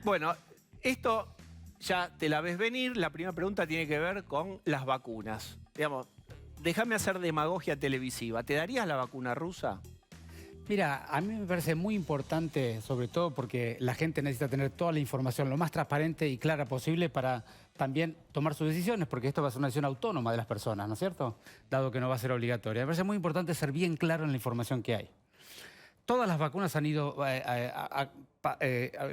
Bueno, esto ya te la ves venir. La primera pregunta tiene que ver con las vacunas. Digamos, déjame hacer demagogia televisiva. ¿Te darías la vacuna rusa? Mira, a mí me parece muy importante, sobre todo porque la gente necesita tener toda la información lo más transparente y clara posible para también tomar sus decisiones, porque esto va a ser una decisión autónoma de las personas, ¿no es cierto? Dado que no va a ser obligatoria. Me parece muy importante ser bien claro en la información que hay. Todas las vacunas han ido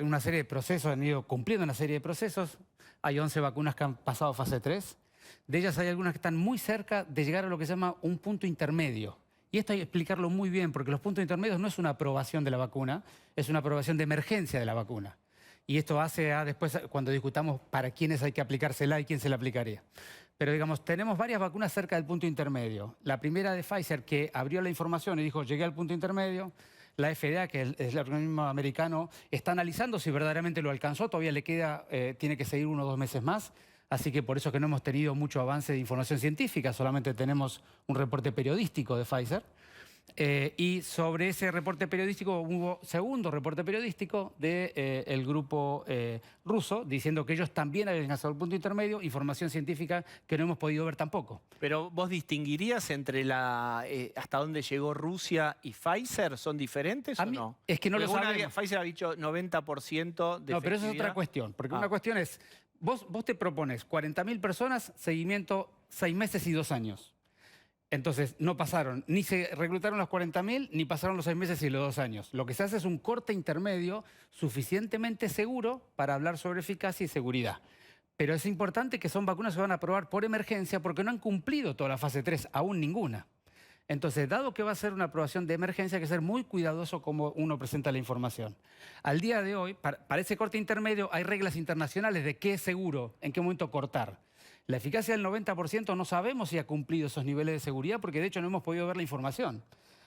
una serie de procesos, han ido cumpliendo una serie de procesos. Hay 11 vacunas que han pasado fase 3. De ellas hay algunas que están muy cerca de llegar a lo que se llama un punto intermedio. Y esto hay que explicarlo muy bien, porque los puntos intermedios no es una aprobación de la vacuna, es una aprobación de emergencia de la vacuna. Y esto hace a después, cuando discutamos para quiénes hay que aplicársela y quién se la aplicaría. Pero digamos, tenemos varias vacunas cerca del punto intermedio. La primera de Pfizer, que abrió la información y dijo, llegué al punto intermedio. La FDA, que es el organismo americano, está analizando si verdaderamente lo alcanzó. Todavía le queda, tiene que seguir 1 o 2 meses más. Así que por eso es que no hemos tenido mucho avance de información científica, solamente tenemos un reporte periodístico de Pfizer. Y sobre ese reporte periodístico hubo segundo reporte periodístico del grupo ruso, diciendo que ellos también habían alcanzado el punto intermedio, información científica que no hemos podido ver tampoco. Pero ¿vos distinguirías entre hasta dónde llegó Rusia y Pfizer? ¿Son diferentes o no? Es que no lo sabemos. Pfizer ha dicho 90% de No, pero eso es otra efectividad. cuestión, porque una cuestión es, vos te propones 40.000 personas, seguimiento 6 meses y 2 años. Entonces, no pasaron, ni se reclutaron los 40.000, ni pasaron los 6 meses y los 2 años. Lo que se hace es un corte intermedio suficientemente seguro para hablar sobre eficacia y seguridad. Pero es importante que son vacunas que van a aprobar por emergencia porque no han cumplido toda la fase 3, aún ninguna. Entonces, dado que va a ser una aprobación de emergencia, hay que ser muy cuidadoso cómo uno presenta la información. Al día de hoy, para ese corte intermedio, hay reglas internacionales de qué es seguro, en qué momento cortar. La eficacia del 90% no sabemos si ha cumplido esos niveles de seguridad porque de hecho no hemos podido ver la información.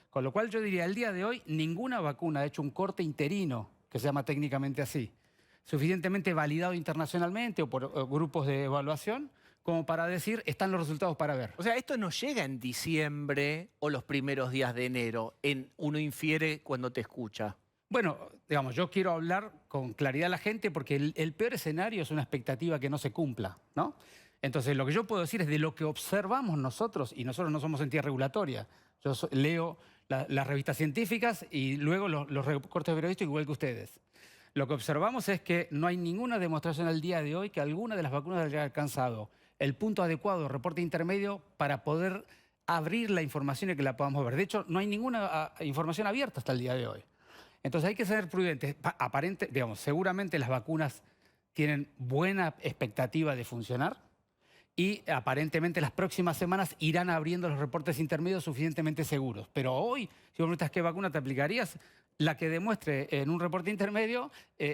Con lo cual yo diría, al día de hoy, ninguna vacuna ha hecho un corte interino, que se llama técnicamente así, suficientemente validado internacionalmente o por grupos de evaluación, como para decir, están los resultados para ver. O sea, esto no llega en diciembre o los primeros días de enero, uno infiere cuando te escucha. Bueno, digamos, yo quiero hablar con claridad a la gente porque el peor escenario es una expectativa que no se cumpla, ¿no? Entonces, lo que yo puedo decir es de lo que observamos nosotros, y nosotros no somos entidad regulatoria. Yo leo las revistas científicas y luego los recortes periodísticos igual que ustedes. Lo que observamos es que no hay ninguna demostración al día de hoy que alguna de las vacunas haya alcanzado el punto adecuado, reporte intermedio, para poder abrir la información y que la podamos ver. De hecho, no hay ninguna información abierta hasta el día de hoy. Entonces hay que ser prudentes. Seguramente las vacunas tienen buena expectativa de funcionar y aparentemente las próximas semanas irán abriendo los reportes intermedios suficientemente seguros. Pero hoy, si vos me preguntas qué vacuna te aplicarías, la que demuestre en un reporte intermedio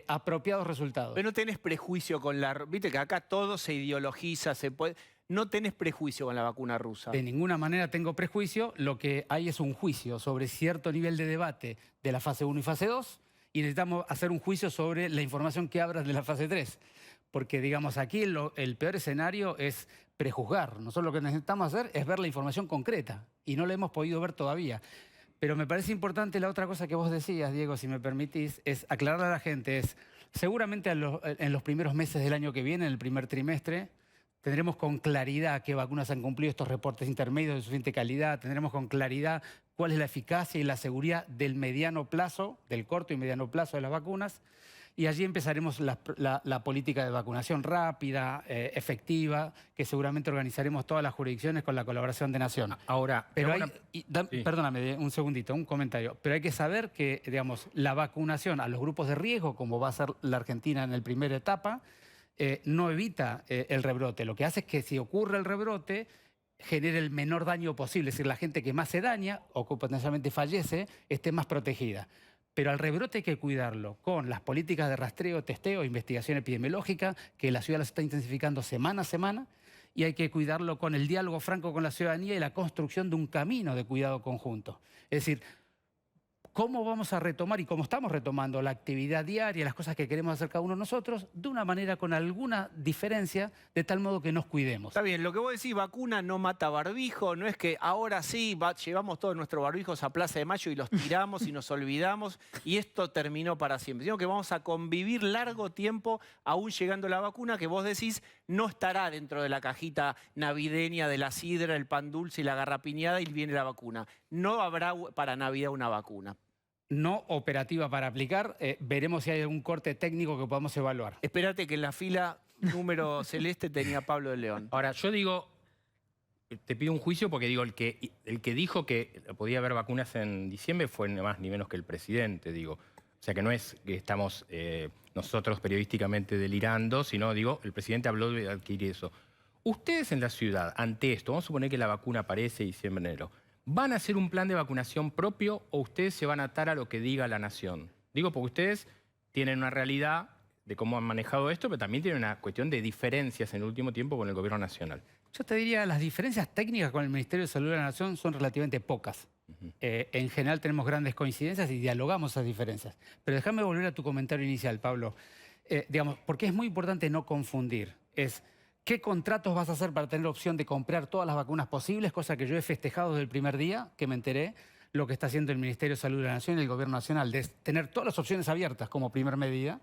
apropiados resultados. Pero no tenés prejuicio con Viste que acá todo se ideologiza, se puede... No tenés prejuicio con la vacuna rusa. De ninguna manera tengo prejuicio. Lo que hay es un juicio sobre cierto nivel de debate de la fase 1 y fase 2 y necesitamos hacer un juicio sobre la información que abras de la fase 3. Porque, digamos, aquí el peor escenario es prejuzgar. Nosotros lo que necesitamos hacer es ver la información concreta y no la hemos podido ver todavía. Pero me parece importante la otra cosa que vos decías, Diego, si me permitís, es aclararle a la gente. Seguramente en los primeros meses del año que viene, en el primer trimestre, tendremos con claridad qué vacunas han cumplido estos reportes intermedios de suficiente calidad, tendremos con claridad cuál es la eficacia y la seguridad del mediano plazo, del corto y mediano plazo de las vacunas, y allí empezaremos la política de vacunación rápida, efectiva, que seguramente organizaremos todas las jurisdicciones con la colaboración de Nación. Ahora, perdóname un segundito, un comentario, pero hay que saber que, digamos, la vacunación a los grupos de riesgo, como va a ser la Argentina en la primera etapa, no evita el rebrote. Lo que hace es que si ocurre el rebrote, genere el menor daño posible. Es decir, la gente que más se daña o que potencialmente fallece esté más protegida. Pero al rebrote hay que cuidarlo con las políticas de rastreo, testeo, investigación epidemiológica, que la ciudad las está intensificando semana a semana, y hay que cuidarlo con el diálogo franco con la ciudadanía y la construcción de un camino de cuidado conjunto. Es decir, cómo vamos a retomar y cómo estamos retomando la actividad diaria, las cosas que queremos hacer cada uno de nosotros, de una manera con alguna diferencia, de tal modo que nos cuidemos. Está bien, lo que vos decís, vacuna no mata barbijo, no es que ahora sí llevamos todos nuestros barbijos a Plaza de Mayo y los tiramos y nos olvidamos y esto terminó para siempre. Sino que vamos a convivir largo tiempo aún llegando la vacuna, que vos decís no estará dentro de la cajita navideña de la sidra, el pan dulce y la garrapiñada y viene la vacuna. No habrá para Navidad una vacuna. No operativa para aplicar, veremos si hay algún corte técnico que podamos evaluar. Espérate que en la fila número celeste tenía Pablo de León. Ahora, yo digo, te pido un juicio porque digo, el que dijo que podía haber vacunas en diciembre fue ni más ni menos que el presidente, digo. O sea que no es que estamos nosotros periodísticamente delirando, sino, digo, el presidente habló de adquirir eso. Ustedes en la ciudad, ante esto, vamos a suponer que la vacuna aparece diciembre, enero, ¿van a hacer un plan de vacunación propio o ustedes se van a atar a lo que diga la nación? Digo, porque ustedes tienen una realidad de cómo han manejado esto, pero también tienen una cuestión de diferencias en el último tiempo con el gobierno nacional. Yo te diría, las diferencias técnicas con el Ministerio de Salud de la Nación son relativamente pocas. En general tenemos grandes coincidencias y dialogamos esas diferencias. Pero déjame volver a tu comentario inicial, Pablo. Digamos, porque es muy importante no confundir. ¿Qué contratos vas a hacer para tener opción de comprar todas las vacunas posibles? Cosa que yo he festejado desde el primer día que me enteré lo que está haciendo el Ministerio de Salud de la Nación y el Gobierno Nacional, de tener todas las opciones abiertas como primer medida.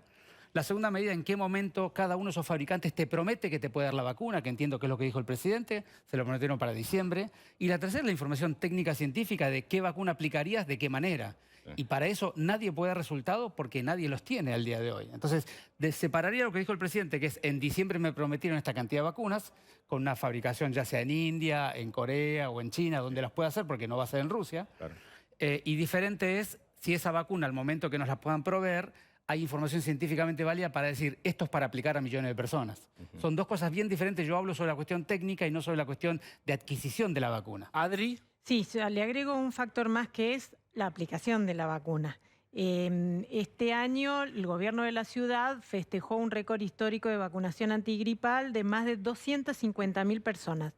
La segunda medida, en qué momento cada uno de esos fabricantes te promete que te puede dar la vacuna, que entiendo que es lo que dijo el presidente, se lo prometieron para diciembre. Y la tercera, la información técnica científica de qué vacuna aplicarías, de qué manera. Y para eso nadie puede dar resultado porque nadie los tiene al día de hoy. Entonces, separaría lo que dijo el presidente, que es en diciembre me prometieron esta cantidad de vacunas, con una fabricación ya sea en India, en Corea o en China, donde las pueda hacer, porque no va a ser en Rusia. Claro. Y diferente es si esa vacuna, al momento que nos la puedan proveer, hay información científicamente válida para decir esto es para aplicar a millones de personas. Son dos cosas bien diferentes. Yo hablo sobre la cuestión técnica y no sobre la cuestión de adquisición de la vacuna. Adri. Sí, le agrego un factor más que es la aplicación de la vacuna. Este año el gobierno de la ciudad festejó un récord histórico de vacunación antigripal de más de 250.000 personas.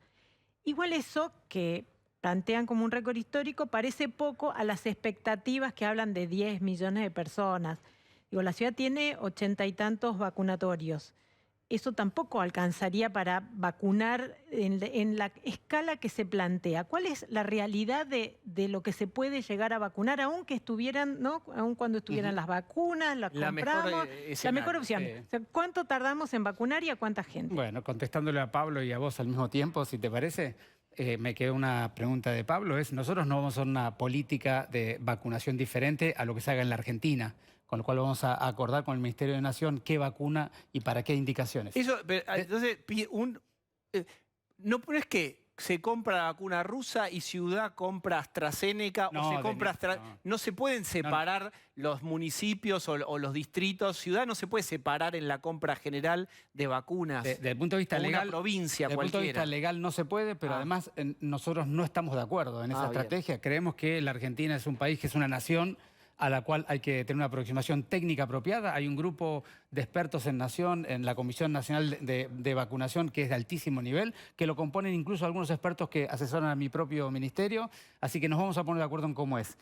Igual eso que plantean como un récord histórico parece poco a las expectativas que hablan de 10 millones de personas. Digo, la ciudad tiene 80 y tantos vacunatorios. Eso tampoco alcanzaría para vacunar en la escala que se plantea. ¿Cuál es la realidad de lo que se puede llegar a vacunar, aun que estuvieran, ¿no? Aun cuando estuvieran las vacunas, las compramos? La mejor opción. Sí. O sea, ¿cuánto tardamos en vacunar y a cuánta gente? Bueno, contestándole a Pablo y a vos al mismo tiempo, si te parece, me quedó una pregunta de Pablo. Nosotros no vamos a hacer una política de vacunación diferente a lo que se haga en la Argentina, con lo cual vamos a acordar con el Ministerio de Nación qué vacuna y para qué indicaciones. Eso, entonces, no es que se compra la vacuna rusa y Ciudad compra AstraZeneca o se compra no se pueden separar los municipios o los distritos. Ciudad no se puede separar en la compra general de vacunas. Desde el punto de vista legal, una provincia desde cualquiera. El punto de vista legal no se puede, pero además nosotros no estamos de acuerdo en esa estrategia. Bien. Creemos que la Argentina es un país que es una nación a la cual hay que tener una aproximación técnica apropiada. Hay un grupo de expertos en Nación, en la Comisión Nacional de Vacunación, que es de altísimo nivel, que lo componen incluso algunos expertos que asesoran a mi propio ministerio, así que nos vamos a poner de acuerdo en cómo es.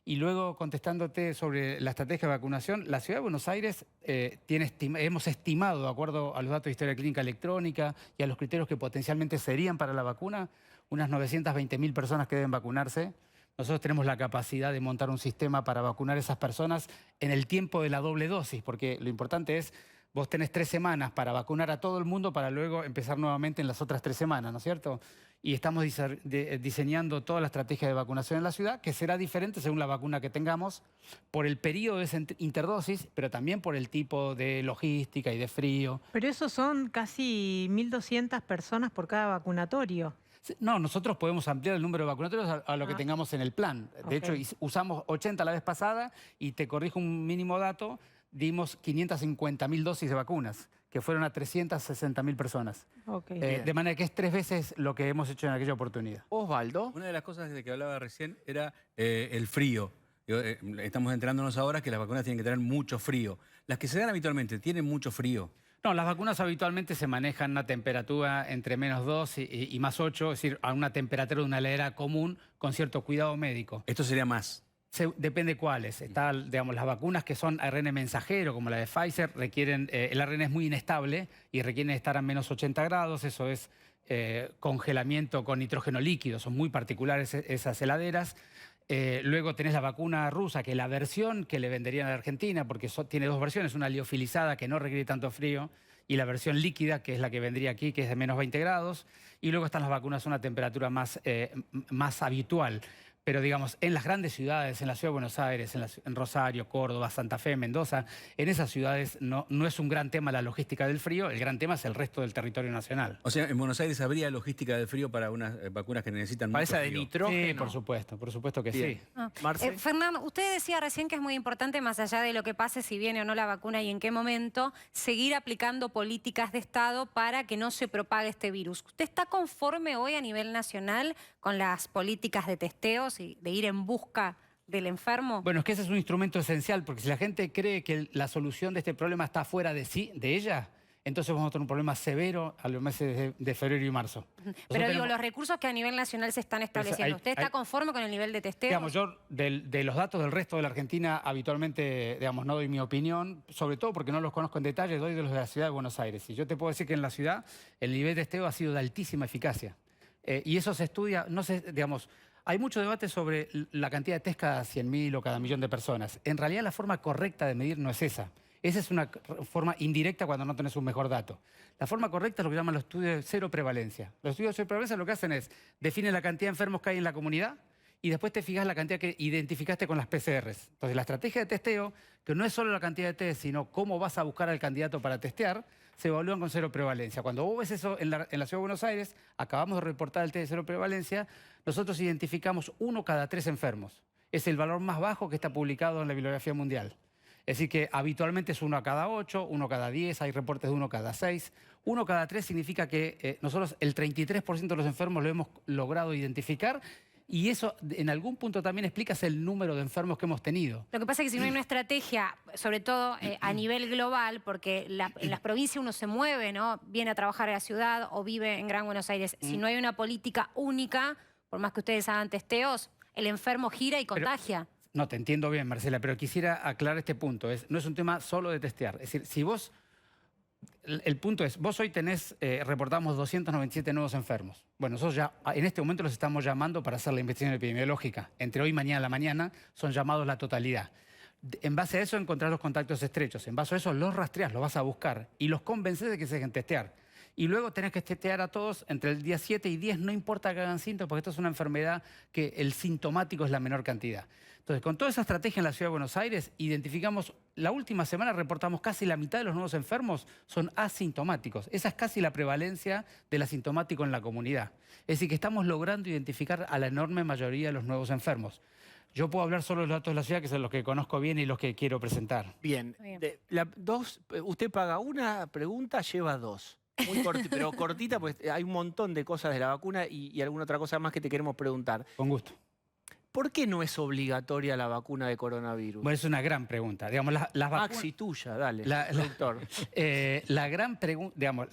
Y luego, contestándote sobre la estrategia de vacunación, la Ciudad de Buenos Aires hemos estimado, de acuerdo a los datos de historia clínica electrónica y a los criterios que potencialmente serían para la vacuna, unas 920.000 personas que deben vacunarse. Nosotros tenemos la capacidad de montar un sistema para vacunar a esas personas en el tiempo de la doble dosis, porque lo importante es, vos tenés 3 semanas para vacunar a todo el mundo para luego empezar nuevamente en las otras 3 semanas, ¿no es cierto? Y estamos diseñando toda la estrategia de vacunación en la ciudad, que será diferente según la vacuna que tengamos, por el periodo de esa interdosis, pero también por el tipo de logística y de frío. Pero eso son casi 1.200 personas por cada vacunatorio. No, nosotros podemos ampliar el número de vacunatorios a lo que tengamos en el plan. De hecho, usamos 80 la vez pasada y te corrijo un mínimo dato, dimos 550.000 dosis de vacunas, que fueron a 360.000 personas. De manera que es 3 veces lo que hemos hecho en aquella oportunidad. Osvaldo. Una de las cosas de que hablaba recién era el frío. Estamos enterándonos ahora que las vacunas tienen que tener mucho frío. Las que se dan habitualmente, ¿tienen mucho frío? No, las vacunas habitualmente se manejan a una temperatura entre -2 y +8, es decir, a una temperatura de una heladera común con cierto cuidado médico. Esto sería más. Depende cuáles. Están, digamos, las vacunas que son ARN mensajero, como la de Pfizer, requieren, el ARN es muy inestable y requieren estar a menos 80 grados, eso es congelamiento con nitrógeno líquido, son muy particulares esas heladeras. Luego tenés la vacuna rusa, que es la versión que le venderían a la Argentina, porque tiene dos versiones, una liofilizada que no requiere tanto frío, y la versión líquida, que es la que vendría aquí, que es de menos 20 grados. Y luego están las vacunas a una temperatura más habitual. Pero digamos, en las grandes ciudades, en la ciudad de Buenos Aires, en Rosario, Córdoba, Santa Fe, Mendoza, en esas ciudades no es un gran tema la logística del frío, el gran tema es el resto del territorio nacional. O sea, en Buenos Aires habría logística del frío para unas vacunas que necesitan Para mucho esa de frío. nitrógeno. Sí, por supuesto que Bien. sí. Marce. Fernando, usted decía recién que es muy importante, más allá de lo que pase, si viene o no la vacuna y en qué momento, seguir aplicando políticas de Estado para que no se propague este virus. ¿Usted está conforme hoy a nivel nacional con las políticas de testeos y de ir en busca del enfermo? Bueno, es que ese es un instrumento esencial, porque si la gente cree que la solución de este problema está fuera de ella, entonces vamos a tener un problema severo a los meses de febrero y marzo. Pero digo, los recursos que a nivel nacional se están estableciendo, ¿usted está conforme con el nivel de testeo? Digamos, yo de los datos del resto de la Argentina habitualmente, digamos, no doy mi opinión, sobre todo porque no los conozco en detalle, doy de los de la ciudad de Buenos Aires. Y yo te puedo decir que en la ciudad el nivel de testeo ha sido de altísima eficacia. Y eso se estudia, no sé, digamos, hay mucho debate sobre la cantidad de test cada 100.000 o cada millón de personas. En realidad la forma correcta de medir no es esa. Esa es una forma indirecta cuando no tenés un mejor dato. La forma correcta es lo que llaman los estudios de cero prevalencia. Los estudios de cero prevalencia lo que hacen es definen la cantidad de enfermos que hay en la comunidad y después te fijas la cantidad que identificaste con las PCRs. Entonces la estrategia de testeo, que no es solo la cantidad de test, sino cómo vas a buscar al candidato para testear, se evalúan con cero prevalencia. Cuando vos ves eso en la Ciudad de Buenos Aires, acabamos de reportar el test de cero prevalencia, nosotros identificamos 1 cada 3 enfermos. Es el valor más bajo que está publicado en la bibliografía mundial. Es decir que habitualmente es 1 cada 8, 1 cada 10, hay reportes de 1 cada 6. 1 cada 3 significa que nosotros el 33% de los enfermos lo hemos logrado identificar. Y eso en algún punto también explica el número de enfermos que hemos tenido. Lo que pasa es que si no hay una estrategia, sobre todo a nivel global, porque en las provincias uno se mueve, ¿no? Viene a trabajar a la ciudad o vive en Gran Buenos Aires. Si no hay una política única, por más que ustedes hagan testeos, el enfermo gira y contagia. No, te entiendo bien, Marcela, pero quisiera aclarar este punto. No es un tema solo de testear. Es decir, si vos... El punto es, vos hoy reportamos 297 nuevos enfermos. Bueno, nosotros ya en este momento los estamos llamando para hacer la investigación epidemiológica. Entre hoy y mañana a la mañana son llamados la totalidad. En base a eso encontrás los contactos estrechos. En base a eso los rastreás, los vas a buscar y los convences de que se dejen testear. Y luego tenés que testear a todos entre el día 7 y 10, no importa que hagan síntomas, porque esto es una enfermedad que el sintomático es la menor cantidad. Entonces, con toda esa estrategia en la Ciudad de Buenos Aires, identificamos, la última semana reportamos casi la mitad de los nuevos enfermos son asintomáticos. Esa es casi la prevalencia del asintomático en la comunidad. Es decir, que estamos logrando identificar a la enorme mayoría de los nuevos enfermos. Yo puedo hablar solo de los datos de la ciudad, que son los que conozco bien y los que quiero presentar. Bien. Usted paga una pregunta, lleva 2. Muy pero cortita, pues hay un montón de cosas de la vacuna y alguna otra cosa más que te queremos preguntar. Con gusto. ¿Por qué no es obligatoria la vacuna de coronavirus? Bueno, es una gran pregunta. Digamos, las vacunas... Maxi, tuya, dale, doctor. La gran pregunta, digamos,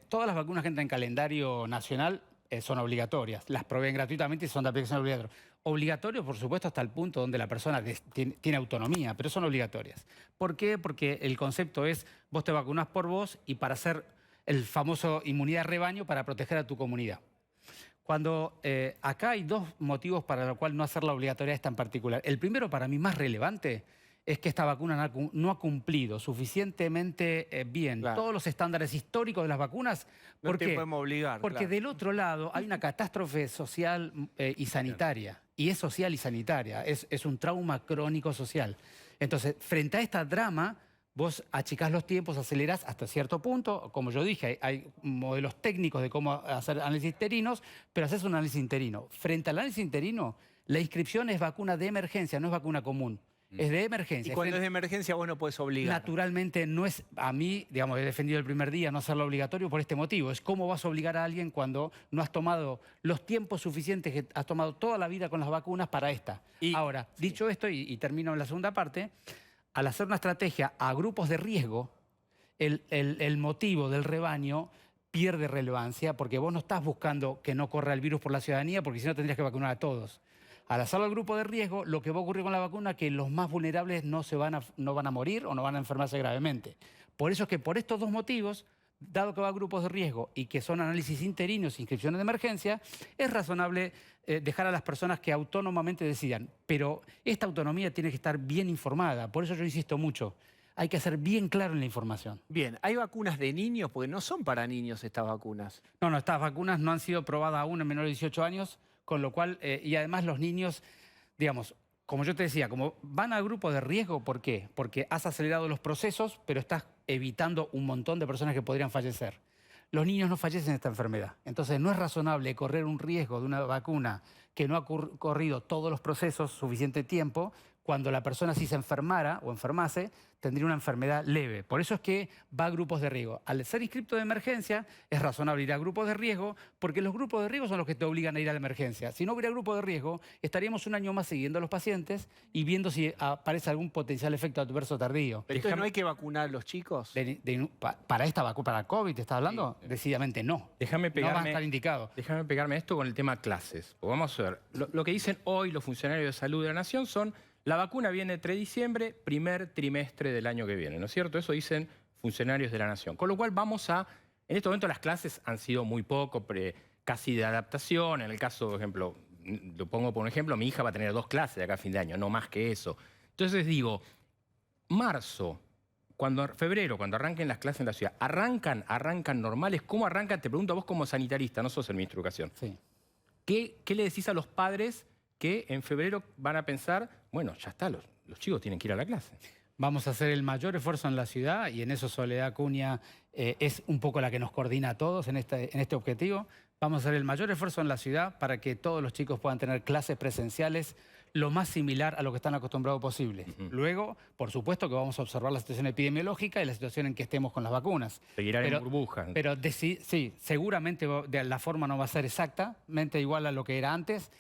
todas las vacunas que entran en calendario nacional son obligatorias. Las proveen gratuitamente y son de aplicación obligatoria. Obligatorio, por supuesto, hasta el punto donde la persona tiene autonomía, pero son obligatorias. ¿Por qué? Porque el concepto es, vos te vacunás por vos y para hacer el famoso inmunidad de rebaño para proteger a tu comunidad. Cuando acá hay dos motivos para los cuales no hacer la obligatoriedad esta en particular. El primero, para mí más relevante, es que esta vacuna no ha cumplido suficientemente bien todos los estándares históricos de las vacunas. No te podemos obligar. Porque del otro lado hay una catástrofe social y sanitaria. Y es social y sanitaria. Es un trauma crónico social. Entonces, frente a esta drama, vos achicás los tiempos, acelerás hasta cierto punto. Como yo dije, hay modelos técnicos de cómo hacer análisis interinos, pero haces un análisis interino. Frente al análisis interino, la inscripción es vacuna de emergencia, no es vacuna común. Es de emergencia. Y cuando es de emergencia vos no podés obligar. Naturalmente no es, a mí, digamos, he defendido el primer día no hacerlo obligatorio por este motivo. Es cómo vas a obligar a alguien cuando no has tomado los tiempos suficientes que has tomado toda la vida con las vacunas para esta. Ahora, dicho esto, y termino en la segunda parte, al hacer una estrategia a grupos de riesgo, el motivo del rebaño pierde relevancia porque vos no estás buscando que no corra el virus por la ciudadanía, porque si no tendrías que vacunar a todos. Al hacerlo al grupo de riesgo, lo que va a ocurrir con la vacuna es que los más vulnerables no van a morir o no van a enfermarse gravemente. Por eso es que por estos dos motivos, dado que va a grupos de riesgo y que son análisis interinos, inscripciones de emergencia, es razonable dejar a las personas que autónomamente decidan. Pero esta autonomía tiene que estar bien informada. Por eso yo insisto mucho. Hay que ser bien claro en la información. Bien, ¿hay vacunas de niños? Porque no son para niños estas vacunas. No, estas vacunas no han sido probadas aún en menores de 18 años, con lo cual, y además los niños, digamos, como yo te decía, como van a grupos de riesgo, ¿por qué? Porque has acelerado los procesos, pero estás evitando un montón de personas que podrían fallecer. Los niños no fallecen de esta enfermedad. Entonces no es razonable correr un riesgo de una vacuna que no ha corrido todos los procesos suficiente tiempo, cuando la persona si se enfermara o enfermase, tendría una enfermedad leve. Por eso es que va a grupos de riesgo. Al ser inscripto de emergencia, es razonable ir a grupos de riesgo, porque los grupos de riesgo son los que te obligan a ir a la emergencia. Si no hubiera grupos de riesgo, estaríamos un año más siguiendo a los pacientes y viendo si aparece algún potencial efecto adverso tardío. ¿Pero entonces no hay que vacunar a los chicos? Para esta vacuna, para COVID, ¿te estás hablando? Sí. Decididamente no. Déjame No va a pegarme, estar indicado. déjame pegarme esto con el tema clases. Porque vamos a ver, lo que dicen hoy los funcionarios de salud de la Nación son: la vacuna viene 3 de diciembre, primer trimestre del año que viene, ¿no es cierto? Eso dicen funcionarios de la Nación. Con lo cual vamos a... En este momento las clases han sido muy poco, casi de adaptación. En el caso, por ejemplo, lo pongo por un ejemplo, mi hija va a tener 2 clases de acá a fin de año, no más que eso. Entonces digo, marzo, febrero, cuando arranquen las clases en la ciudad, ¿arrancan normales? ¿Cómo arrancan? Te pregunto a vos como sanitarista, no sos el ministro de Educación. Sí. ¿Qué le decís a los padres que en febrero van a pensar, bueno, ya está, los chicos tienen que ir a la clase? Vamos a hacer el mayor esfuerzo en la ciudad y en eso Soledad Acuña es un poco la que nos coordina a todos en este objetivo. Vamos a hacer el mayor esfuerzo en la ciudad para que todos los chicos puedan tener clases presenciales lo más similar a lo que están acostumbrados posible. Luego, por supuesto que vamos a observar la situación epidemiológica y la situación en que estemos con las vacunas. Seguirán en burbujas. Pero sí, seguramente la forma no va a ser exactamente igual a lo que era antes.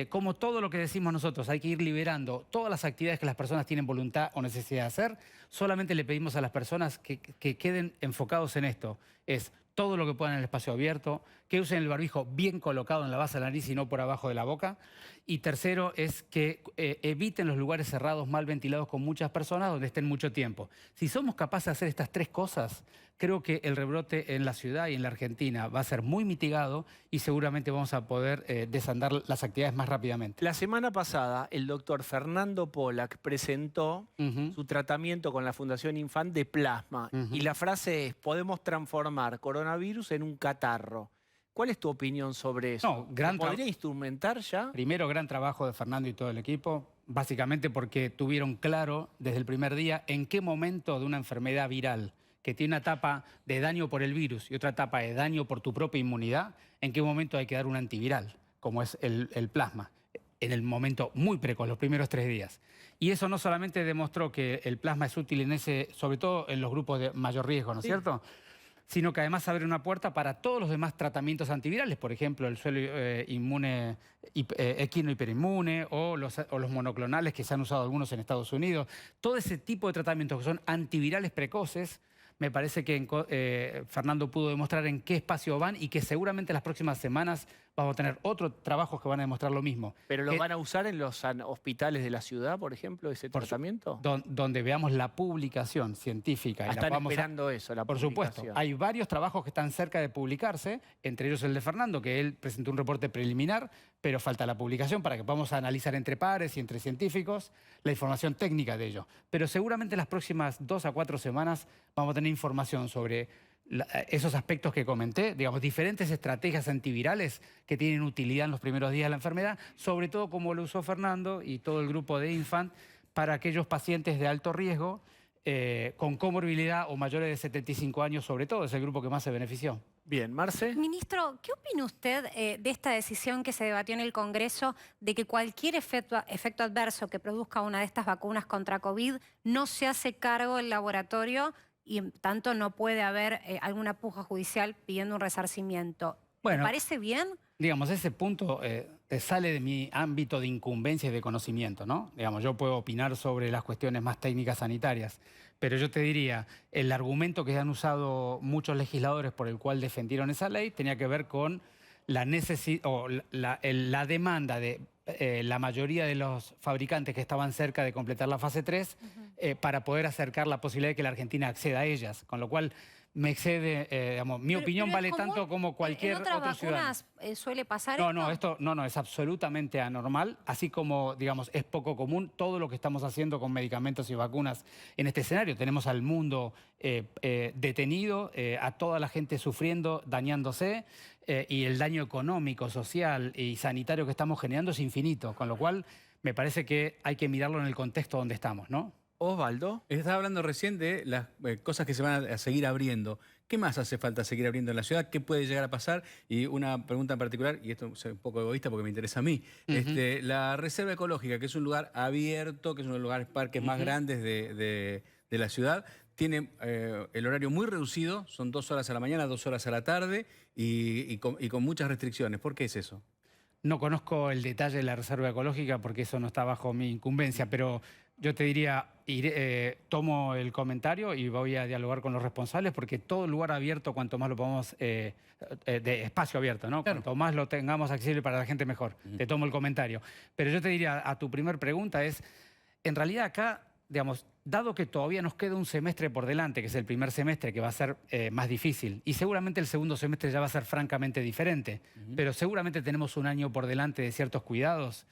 Como todo lo que decimos nosotros, hay que ir liberando todas las actividades que las personas tienen voluntad o necesidad de hacer. Solamente le pedimos a las personas que queden enfocados en esto. Es todo lo que puedan en el espacio abierto, que usen el barbijo bien colocado en la base de la nariz y no por abajo de la boca. Y tercero es que eviten los lugares cerrados, mal ventilados con muchas personas donde estén mucho tiempo. Si somos capaces de hacer estas 3 cosas, creo que el rebrote en la ciudad y en la Argentina va a ser muy mitigado y seguramente vamos a poder desandar las actividades más rápidamente. La semana pasada, el doctor Fernando Pollack presentó su tratamiento con la Fundación Infant de plasma. Y la frase es: podemos transformar coronavirus en un catarro. ¿Cuál es tu opinión sobre eso? No, ¿Podría instrumentar ya? Primero, gran trabajo de Fernando y todo el equipo, básicamente porque tuvieron claro desde el primer día en qué momento de una enfermedad viral que tiene una etapa de daño por el virus y otra etapa de daño por tu propia inmunidad, en qué momento hay que dar un antiviral, como es el plasma, en el momento muy precoz, los primeros 3 días. Y eso no solamente demostró que el plasma es útil sobre todo en los grupos de mayor riesgo, ¿no es cierto?, sino que además abre una puerta para todos los demás tratamientos antivirales, por ejemplo, el suelo inmune, equino hiperinmune o los monoclonales que se han usado algunos en Estados Unidos. Todo ese tipo de tratamientos que son antivirales precoces, me parece que Fernando pudo demostrar en qué espacio van y que seguramente en las próximas semanas vamos a tener otros trabajos que van a demostrar lo mismo. ¿Pero lo van a usar en los hospitales de la ciudad, por ejemplo, ese tratamiento? Donde veamos la publicación científica. Están esperando eso, la Por publicación. supuesto. Hay varios trabajos que están cerca de publicarse, entre ellos el de Fernando, que él presentó un reporte preliminar, pero falta la publicación para que podamos analizar entre pares y entre científicos la información técnica de ello. Pero seguramente en las próximas 2 a 4 semanas vamos a tener información sobre esos aspectos que comenté, digamos, diferentes estrategias antivirales que tienen utilidad en los primeros días de la enfermedad, sobre todo como lo usó Fernando y todo el grupo de Infant para aquellos pacientes de alto riesgo con comorbilidad o mayores de 75 años, sobre todo, es el grupo que más se benefició. Bien, Marce. Ministro, ¿qué opina usted de esta decisión que se debatió en el Congreso de que cualquier efecto adverso que produzca una de estas vacunas contra COVID no se hace cargo el laboratorio y en tanto no puede haber alguna puja judicial pidiendo un resarcimiento? Bueno, ¿Le parece bien? Digamos, ese punto sale de mi ámbito de incumbencia y de conocimiento, ¿no? Digamos, yo puedo opinar sobre las cuestiones más técnicas sanitarias, pero yo te diría, el argumento que han usado muchos legisladores por el cual defendieron esa ley tenía que ver con la necesidad o la demanda de la mayoría de los fabricantes que estaban cerca de completar la fase 3 para poder acercar la posibilidad de que la Argentina acceda a ellas. Con lo cual me excede, digamos, mi opinión pero vale es común, tanto como cualquier ¿en otras otro ciudadano. vacunas suele pasar No, esto? no, es absolutamente anormal, así como, digamos, es poco común todo lo que estamos haciendo con medicamentos y vacunas en este escenario. Tenemos al mundo detenido, a toda la gente sufriendo, dañándose, y el daño económico, social y sanitario que estamos generando es infinito, con lo cual me parece que hay que mirarlo en el contexto donde estamos, ¿no? Osvaldo. Estaba hablando recién de las cosas que se van a seguir abriendo. ¿Qué más hace falta seguir abriendo en la ciudad? ¿Qué puede llegar a pasar? Y una pregunta en particular, y esto es un poco egoísta porque me interesa a mí. La Reserva Ecológica, que es un lugar abierto, que es uno de los lugares, parques más grandes de la ciudad, tiene el horario muy reducido, son 2 horas a la mañana, 2 horas a la tarde y con muchas restricciones. ¿Por qué es eso? No conozco el detalle de la Reserva Ecológica porque eso no está bajo mi incumbencia, pero yo te diría, tomo el comentario y voy a dialogar con los responsables porque todo lugar abierto, cuanto más lo podamos, de espacio abierto, ¿no? Claro. Cuanto más lo tengamos accesible para la gente, mejor. Te tomo el comentario. Pero yo te diría, a tu primer pregunta es, en realidad acá, digamos, dado que todavía nos queda un semestre por delante, que es el primer semestre, que va a ser más difícil, y seguramente el segundo semestre ya va a ser francamente diferente, pero seguramente tenemos un año por delante de ciertos cuidados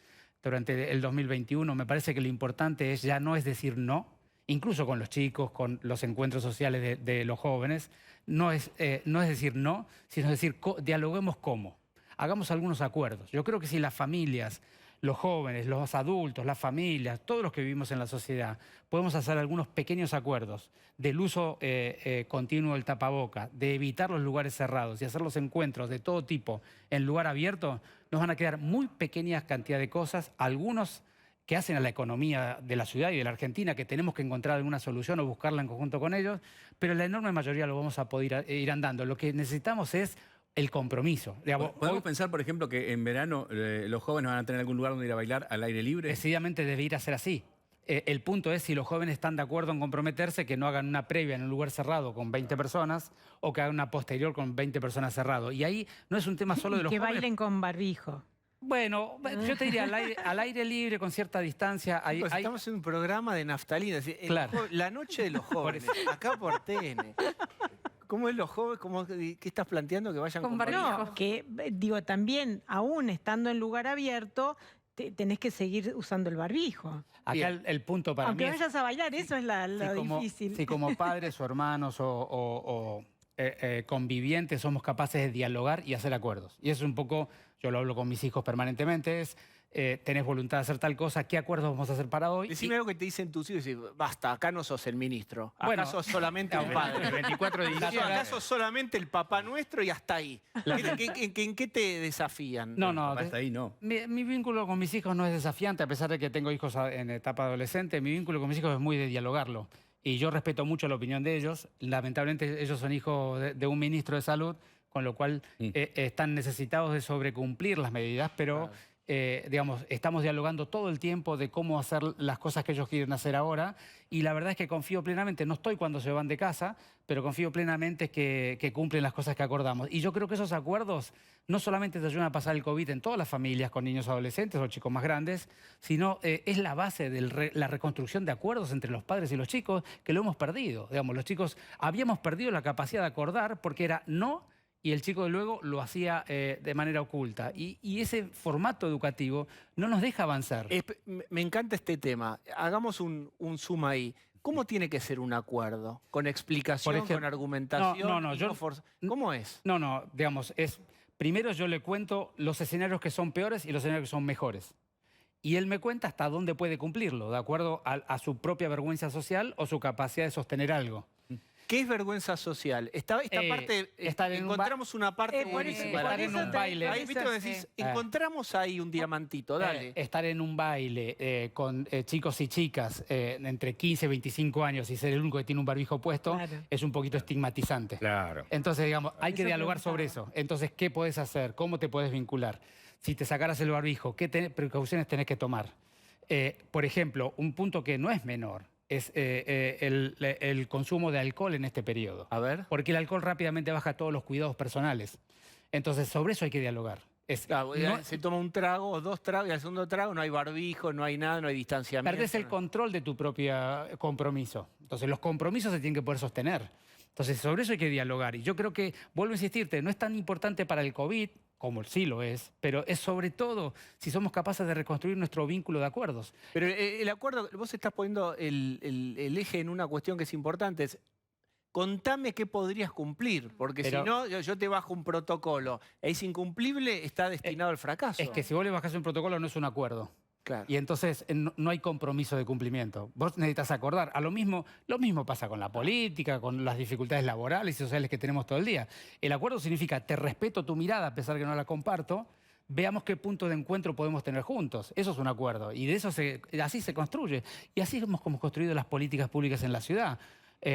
durante el 2021, me parece que lo importante es ya no es decir no, incluso con los chicos, con los encuentros sociales de los jóvenes, no es decir no, sino decir dialoguemos cómo, hagamos algunos acuerdos. Yo creo que si las familias, los jóvenes, los adultos, las familias, todos los que vivimos en la sociedad, podemos hacer algunos pequeños acuerdos del uso continuo del tapaboca, de evitar los lugares cerrados y hacer los encuentros de todo tipo en lugar abierto, nos van a quedar muy pequeñas cantidades de cosas, algunos que hacen a la economía de la ciudad y de la Argentina, que tenemos que encontrar alguna solución o buscarla en conjunto con ellos, pero la enorme mayoría lo vamos a poder ir andando. Lo que necesitamos es el compromiso. Digamos, ¿Podemos pensar, por ejemplo, que en verano los jóvenes van a tener algún lugar donde ir a bailar al aire libre? Decididamente debe ir a ser así. El punto es si los jóvenes están de acuerdo en comprometerse, que no hagan una previa en un lugar cerrado con 20 personas o que hagan una posterior con 20 personas cerrado. Y ahí no es un tema solo de los que jóvenes. bailen con barbijo. Bueno, yo te diría al aire libre, con cierta distancia. Chicos, estamos en un programa de naftalina, es decir, Claro. la noche de los jóvenes, acá por TN. ¿Cómo es los jóvenes? ¿Qué estás planteando? Que vayan con barbijo. No, que digo, también, aún estando en lugar abierto, tenés que seguir usando el barbijo. Acá el punto para Aunque mí es, vayas a bailar, eso es lo difícil. si como padres o hermanos o convivientes somos capaces de dialogar y hacer acuerdos. Y eso es un poco, yo lo hablo con mis hijos permanentemente, es tenés voluntad de hacer tal cosa, ¿qué acuerdos vamos a hacer para hoy? Decime algo que te dicen tus hijos y decís, basta, acá no sos el ministro, acá Bueno, sos solamente un El padre. 24 de diciembre. Acá sos solamente el papá nuestro y hasta ahí. ¿En qué te desafían? No, Hasta ahí no. Mi vínculo con mis hijos no es desafiante, a pesar de que tengo hijos en etapa adolescente, mi vínculo con mis hijos es muy de dialogarlo. Y yo respeto mucho la opinión de ellos. Lamentablemente ellos son hijos de un ministro de salud, con lo cual están necesitados de sobrecumplir las medidas, pero digamos, estamos dialogando todo el tiempo de cómo hacer las cosas que ellos quieren hacer ahora. Y la verdad es que confío plenamente, no estoy cuando se van de casa, pero confío plenamente que cumplen las cosas que acordamos. Y yo creo que esos acuerdos no solamente te ayudan a pasar el COVID en todas las familias con niños adolescentes o chicos más grandes, sino es la base de la reconstrucción de acuerdos entre los padres y los chicos, que lo hemos perdido. Digamos, los chicos habíamos perdido la capacidad de acordar porque era no, y el chico luego lo hacía de manera oculta. Y ese formato educativo no nos deja avanzar. Me encanta este tema. Hagamos un zoom ahí. ¿Cómo tiene que ser un acuerdo? ¿Con explicación, Por ejemplo, con argumentación? ¿Cómo es? No, digamos, primero yo le cuento los escenarios que son peores y los escenarios que son mejores. Y él me cuenta hasta dónde puede cumplirlo, de acuerdo a su propia vergüenza social o su capacidad de sostener algo. ¿Qué es vergüenza social? Esta parte, encontramos una parte buenísima. Estar en un baile. Ahí, ¿viste? Decís, encontramos ahí un diamantito, dale. Estar en un baile con chicos y chicas entre 15 y 25 años y ser el único que tiene un barbijo puesto, Claro. es un poquito estigmatizante. Claro. Entonces, digamos, hay que Eso dialogar sobre preguntaba. eso. Entonces, ¿qué podés hacer? ¿Cómo te podés vincular? Si te sacaras el barbijo, ¿qué precauciones tenés que tomar? Por ejemplo, un punto que no es menor es el consumo de alcohol en este periodo. A ver. Porque el alcohol rápidamente baja todos los cuidados personales. Entonces, sobre eso hay que dialogar. Claro, se toma un trago o 2 tragos y al segundo trago no hay barbijo, no hay nada, no hay distanciamiento. Perdés el control de tu propio compromiso. Entonces los compromisos se tienen que poder sostener. Entonces sobre eso hay que dialogar. Y yo creo que, vuelvo a insistirte, no es tan importante para el COVID, como sí lo es, pero es sobre todo si somos capaces de reconstruir nuestro vínculo de acuerdos. Pero el acuerdo, vos estás poniendo el eje en una cuestión que es importante, es contame qué podrías cumplir, porque Pero- si no, yo te bajo un protocolo, es incumplible, está destinado al fracaso. Es que si vos le bajás un protocolo no es un acuerdo. Claro. Y entonces no hay compromiso de cumplimiento. Vos necesitas acordar. Lo mismo pasa con la política, con las dificultades laborales y sociales que tenemos todo el día. El acuerdo significa, te respeto tu mirada a pesar que no la comparto, veamos qué punto de encuentro podemos tener juntos. Eso es un acuerdo. Y de eso así se construye. Y así hemos como construido las políticas públicas en la ciudad.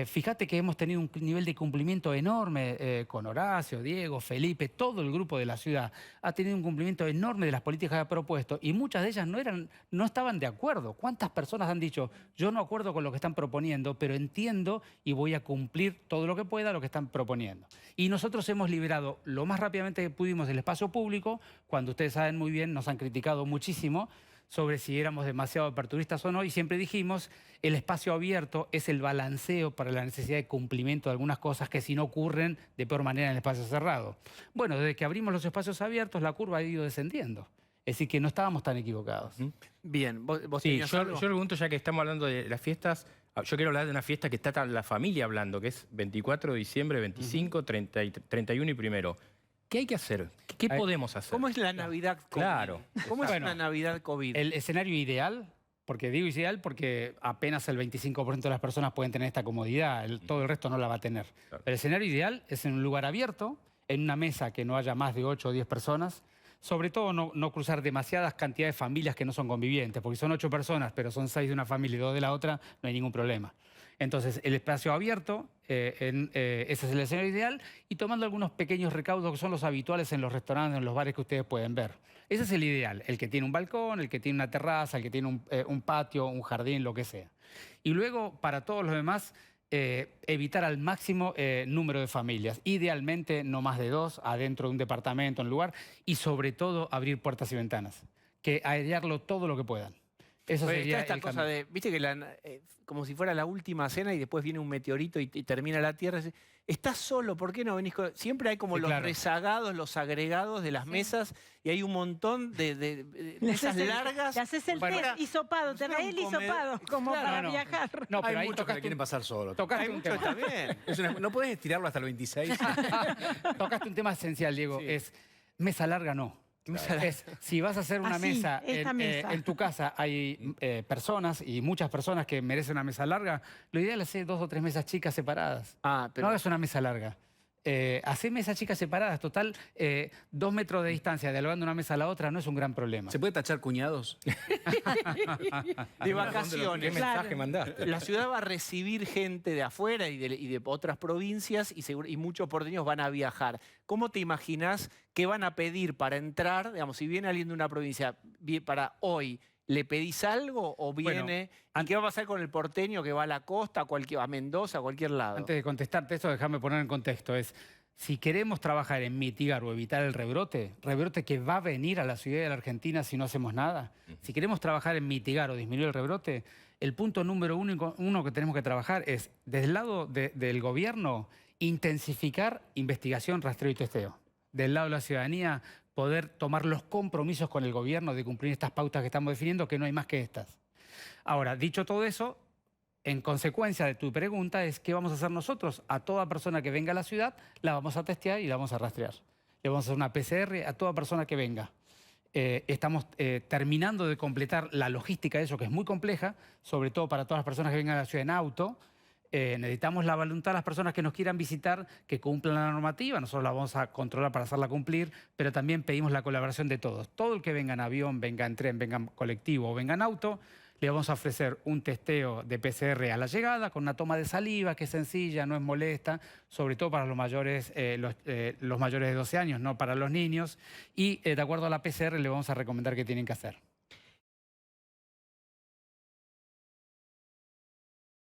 Fíjate que hemos tenido un nivel de cumplimiento enorme con Horacio, Diego, Felipe, todo el grupo de la ciudad ha tenido un cumplimiento enorme de las políticas que ha propuesto y muchas de ellas no estaban de acuerdo. ¿Cuántas personas han dicho, yo no acuerdo con lo que están proponiendo, pero entiendo y voy a cumplir todo lo que pueda lo que están proponiendo? Y nosotros hemos liberado lo más rápidamente que pudimos el espacio público, cuando ustedes saben muy bien, nos han criticado muchísimo sobre si éramos demasiado aperturistas o no, y siempre dijimos, el espacio abierto es el balanceo para la necesidad de cumplimiento de algunas cosas que si no ocurren de peor manera en el espacio cerrado. Bueno, desde que abrimos los espacios abiertos, la curva ha ido descendiendo. Es decir, que no estábamos tan equivocados. Bien, vos Sí, tenías yo algo? pregunto, ya que estamos hablando de las fiestas, yo quiero hablar de una fiesta que está la familia hablando, que es 24 de diciembre, 25, 30 31 y 1. ¿Qué hay que hacer? ¿Qué podemos hacer? ¿Cómo es la Navidad COVID? Claro. ¿Cómo es Bueno, una Navidad COVID? El escenario ideal, porque digo ideal porque apenas el 25% de las personas pueden tener esta comodidad, todo el resto no la va a tener. Claro. El escenario ideal es en un lugar abierto, en una mesa que no haya más de 8 o 10 personas, sobre todo no cruzar demasiadas cantidades de familias que no son convivientes, porque son 8 personas, pero son 6 de una familia y 2 de la otra, no hay ningún problema. Entonces, el espacio abierto, ese es el escenario ideal, y tomando algunos pequeños recaudos que son los habituales en los restaurantes, en los bares que ustedes pueden ver. Ese es el ideal, el que tiene un balcón, el que tiene una terraza, el que tiene un patio, un jardín, lo que sea. Y luego, para todos los demás, evitar al máximo número de familias. Idealmente, no más de 2, adentro de un departamento, en un lugar, y sobre todo, abrir puertas y ventanas. Que airearlo todo lo que puedan. Eso Oye, sería está el esta cosa camino. de, viste que como si fuera la última cena y después viene un meteorito y termina la Tierra. Estás solo, ¿por qué no venís con...? Siempre hay como Sí, los claro. rezagados, los agregados de las mesas y hay un montón de mesas largas. Te haces el Bueno, test hisopado, te traes el hisopado, como Claro, para no. viajar. No, Hay pero ahí muchos que la tocaste quieren pasar solo. tocaste Hay un muchos tema. también. ¿No puedes estirarlo hasta el 26? Tocaste un tema esencial, Diego. Sí. Es mesa larga, no. Es, si vas a hacer una Así, mesa, esta mesa. en tu casa hay personas y muchas personas que merecen una mesa larga, lo ideal es hacer 2 o 3 mesas chicas separadas. Ah, pero No hagas una mesa larga. Hacé mesas chicas separadas. Total, 2 metros de distancia dialogando una mesa a la otra no es un gran problema. ¿Se puede tachar cuñados? de vacaciones. ¿Qué mensaje mandaste? La ciudad va a recibir gente de afuera y de otras provincias y muchos porteños van a viajar. ¿Cómo te imaginas qué van a pedir para entrar? Digamos, si viene alguien de una provincia para hoy, ¿le pedís algo o viene? ¿Y qué va a pasar con el porteño que va a la costa, a Mendoza, a cualquier lado? Antes de contestarte esto, déjame poner en contexto. Si queremos trabajar en mitigar o evitar el rebrote que va a venir a la ciudad de la Argentina si no hacemos nada, si queremos trabajar en mitigar o disminuir el rebrote, el punto número uno que tenemos que trabajar es, desde el lado del gobierno, intensificar investigación, rastreo y testeo. Del lado de la ciudadanía, poder tomar los compromisos con el gobierno de cumplir estas pautas que estamos definiendo, que no hay más que estas. Ahora, dicho todo eso, en consecuencia de tu pregunta es qué vamos a hacer nosotros. A toda persona que venga a la ciudad la vamos a testear y la vamos a rastrear. Le vamos a hacer una PCR a toda persona que venga. Estamos terminando de completar la logística de eso, que es muy compleja, sobre todo para todas las personas que vengan a la ciudad en auto. Necesitamos la voluntad de las personas que nos quieran visitar, que cumplan la normativa. Nosotros la vamos a controlar para hacerla cumplir, pero también pedimos la colaboración de todos. Todo el que venga en avión, venga en tren, venga en colectivo o venga en auto, le vamos a ofrecer un testeo de PCR a la llegada con una toma de saliva que es sencilla, no es molesta, sobre todo para los mayores de 12 años, no para los niños. Y de acuerdo a la PCR le vamos a recomendar qué tienen que hacer.